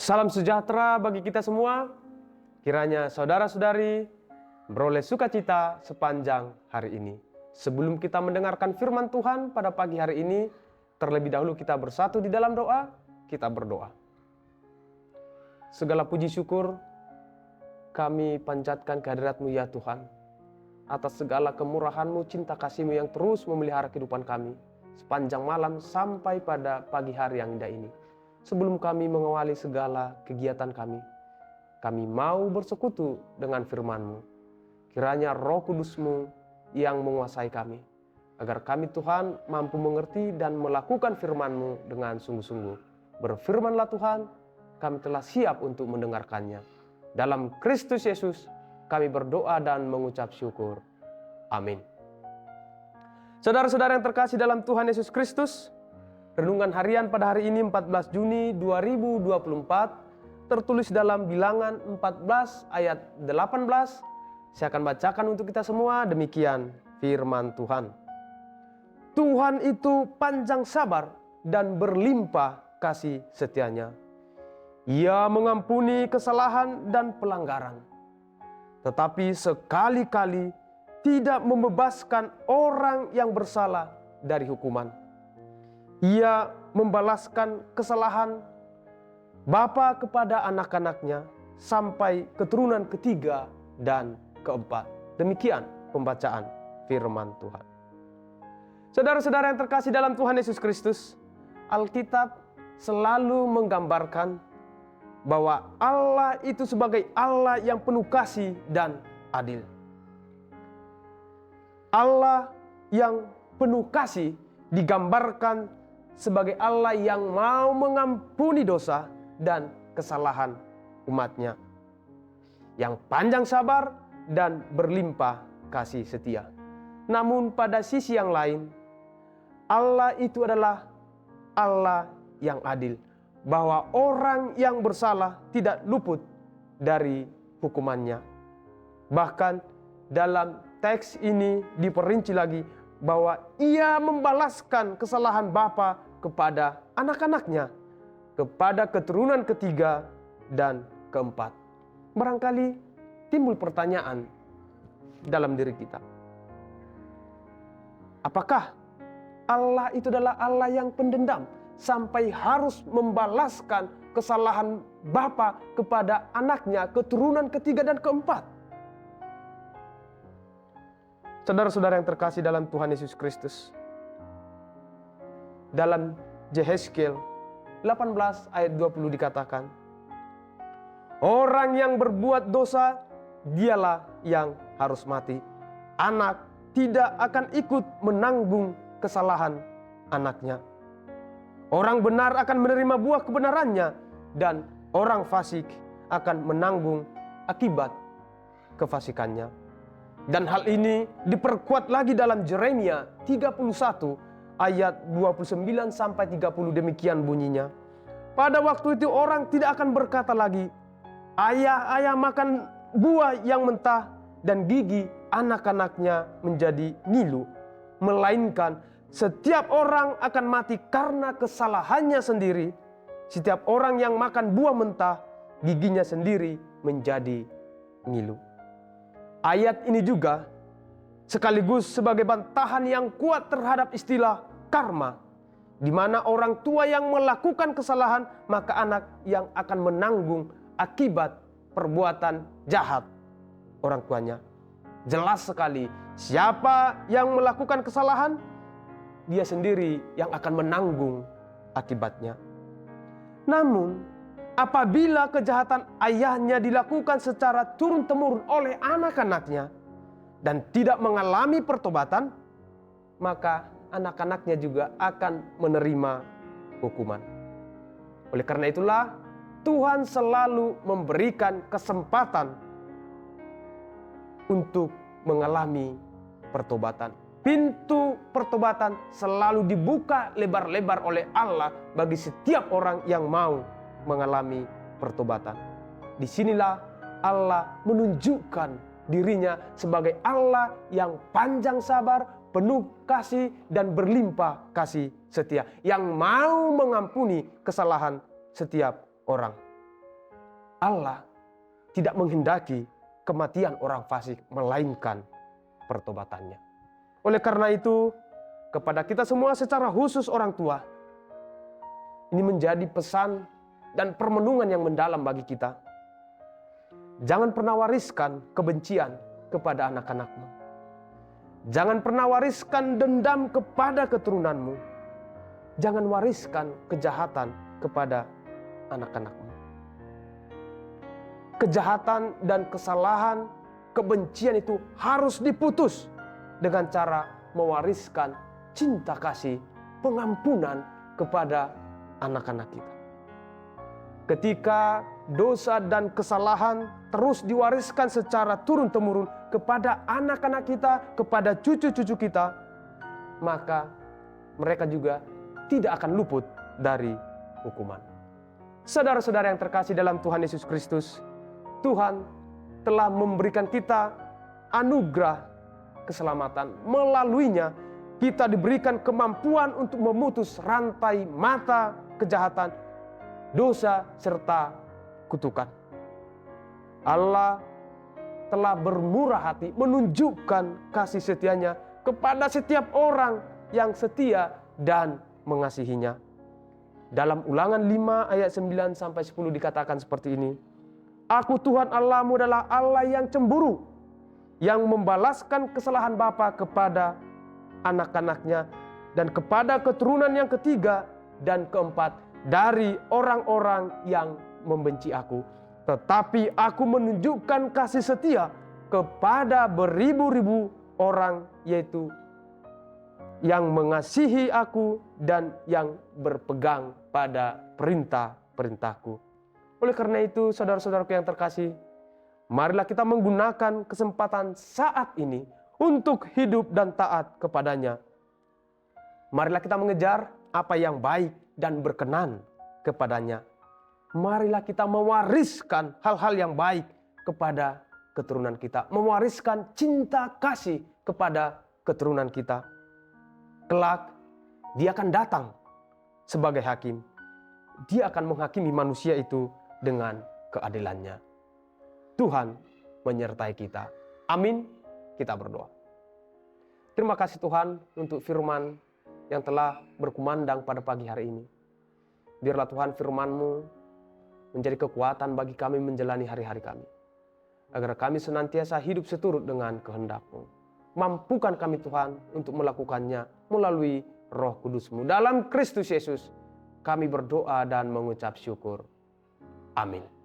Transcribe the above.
Salam sejahtera bagi kita semua. Kiranya saudara-saudari beroleh sukacita sepanjang hari ini. Sebelum kita mendengarkan firman Tuhan pada pagi hari ini, terlebih dahulu kita bersatu di dalam doa, kita berdoa. Segala puji syukur kami panjatkan kehadirat-Mu ya Tuhan, atas segala kemurahan-Mu, cinta kasih-Mu yang terus memelihara kehidupan kami sepanjang malam sampai pada pagi hari yang indah ini. Sebelum kami mengawali segala kegiatan kami mau bersekutu dengan firman-Mu. Kiranya Roh Kudus-Mu yang menguasai kami, agar kami Tuhan mampu mengerti dan melakukan firman-Mu dengan sungguh-sungguh. Berfirmanlah Tuhan, kami telah siap untuk mendengarkannya. Dalam Kristus Yesus kami berdoa dan mengucap syukur. Amin. Saudara-saudara yang terkasih dalam Tuhan Yesus Kristus, renungan harian pada hari ini 14 Juni 2024 tertulis dalam Bilangan 14 ayat 18. Saya akan bacakan untuk kita semua, demikian firman Tuhan. Tuhan itu panjang sabar dan berlimpah kasih setianya. Ia mengampuni kesalahan dan pelanggaran, tetapi sekali-kali tidak membebaskan orang yang bersalah dari hukuman. Ia membalaskan kesalahan bapa kepada anak-anaknya sampai keturunan ketiga dan keempat. Demikian pembacaan firman Tuhan. Saudara-saudara yang terkasih dalam Tuhan Yesus Kristus, Alkitab selalu menggambarkan bahwa Allah itu sebagai Allah yang penuh kasih dan adil. Allah yang penuh kasih digambarkan sebagai Allah yang mau mengampuni dosa dan kesalahan umatnya, yang panjang sabar dan berlimpah kasih setia. Namun pada sisi yang lain, Allah itu adalah Allah yang adil, bahwa orang yang bersalah tidak luput dari hukumannya. Bahkan dalam teks ini diperinci lagi bahwa ia membalaskan kesalahan bapa kepada anak-anaknya, kepada keturunan ketiga dan keempat. Barangkali timbul pertanyaan dalam diri kita. Apakah Allah itu adalah Allah yang pendendam sampai harus membalaskan kesalahan bapa kepada anaknya, keturunan ketiga dan keempat? Saudara-saudara yang terkasih dalam Tuhan Yesus Kristus, dalam Yehezkiel 18 ayat 20 dikatakan, orang yang berbuat dosa dialah yang harus mati. Anak tidak akan ikut menanggung kesalahan anaknya. Orang benar akan menerima buah kebenarannya, dan orang fasik akan menanggung akibat kefasikannya. Dan hal ini diperkuat lagi dalam Yeremia 31 ayat 29 sampai 30, demikian bunyinya. Pada waktu itu orang tidak akan berkata lagi, ayah makan buah yang mentah dan gigi anak-anaknya menjadi ngilu, melainkan setiap orang akan mati karena kesalahannya sendiri. Setiap orang yang makan buah mentah, giginya sendiri menjadi ngilu. Ayat ini juga sekaligus sebagai bantahan yang kuat terhadap istilah karma, di mana orang tua yang melakukan kesalahan, maka anak yang akan menanggung akibat perbuatan jahat orang tuanya. Jelas sekali, siapa yang melakukan kesalahan, dia sendiri yang akan menanggung akibatnya. Namun, apabila kejahatan ayahnya dilakukan secara turun-temurun oleh anak-anaknya dan tidak mengalami pertobatan, maka anak-anaknya juga akan menerima hukuman. Oleh karena itulah, Tuhan selalu memberikan kesempatan untuk mengalami pertobatan. Pintu pertobatan selalu dibuka lebar-lebar oleh Allah bagi setiap orang yang mau mengalami pertobatan. Disinilah Allah menunjukkan dirinya sebagai Allah yang panjang sabar, penuh kasih dan berlimpah kasih setia, yang mau mengampuni kesalahan setiap orang. Allah tidak menghendaki kematian orang fasik, melainkan pertobatannya. Oleh karena itu, kepada kita semua secara khusus orang tua, ini menjadi pesan dan permenungan yang mendalam bagi kita. Jangan pernah wariskan kebencian kepada anak-anakmu. Jangan pernah wariskan dendam kepada keturunanmu. Jangan wariskan kejahatan kepada anak-anakmu. Kejahatan dan kesalahan, kebencian itu harus diputus dengan cara mewariskan cinta kasih, pengampunan kepada anak-anak kita. Ketika dosa dan kesalahan terus diwariskan secara turun-temurun kepada anak-anak kita, kepada cucu-cucu kita, maka mereka juga tidak akan luput dari hukuman. Saudara-saudara yang terkasih dalam Tuhan Yesus Kristus, Tuhan telah memberikan kita anugerah keselamatan. Melaluinya kita diberikan kemampuan untuk memutus rantai mata kejahatan, dosa, serta kutukan. Allah telah bermurah hati menunjukkan kasih setianya kepada setiap orang yang setia dan mengasihinya. Dalam Ulangan 5 ayat 9 sampai 10 dikatakan seperti ini. Aku Tuhan Allahmu adalah Allah yang cemburu, yang membalaskan kesalahan bapa kepada anak-anaknya dan kepada keturunan yang ketiga dan keempat dari orang-orang yang membenci aku. Tetapi aku menunjukkan kasih setia kepada beribu-ribu orang, yaitu yang mengasihi aku dan yang berpegang pada perintah-perintahku. Oleh karena itu, saudara-saudaraku yang terkasih, marilah kita menggunakan kesempatan saat ini untuk hidup dan taat kepadanya. Marilah kita mengejar apa yang baik dan berkenan kepadanya. Marilah kita mewariskan hal-hal yang baik kepada keturunan kita. Mewariskan cinta kasih kepada keturunan kita. Kelak, dia akan datang sebagai hakim. Dia akan menghakimi manusia itu dengan keadilannya. Tuhan menyertai kita. Amin. Kita berdoa. Terima kasih Tuhan untuk firman yang telah berkumandang pada pagi hari ini. Biarlah Tuhan firman-Mu menjadi kekuatan bagi kami menjalani hari-hari kami. Agar kami senantiasa hidup seturut dengan kehendak-Mu. Mampukan kami Tuhan untuk melakukannya melalui Roh Kudus-Mu. Dalam Kristus Yesus kami berdoa dan mengucap syukur. Amin.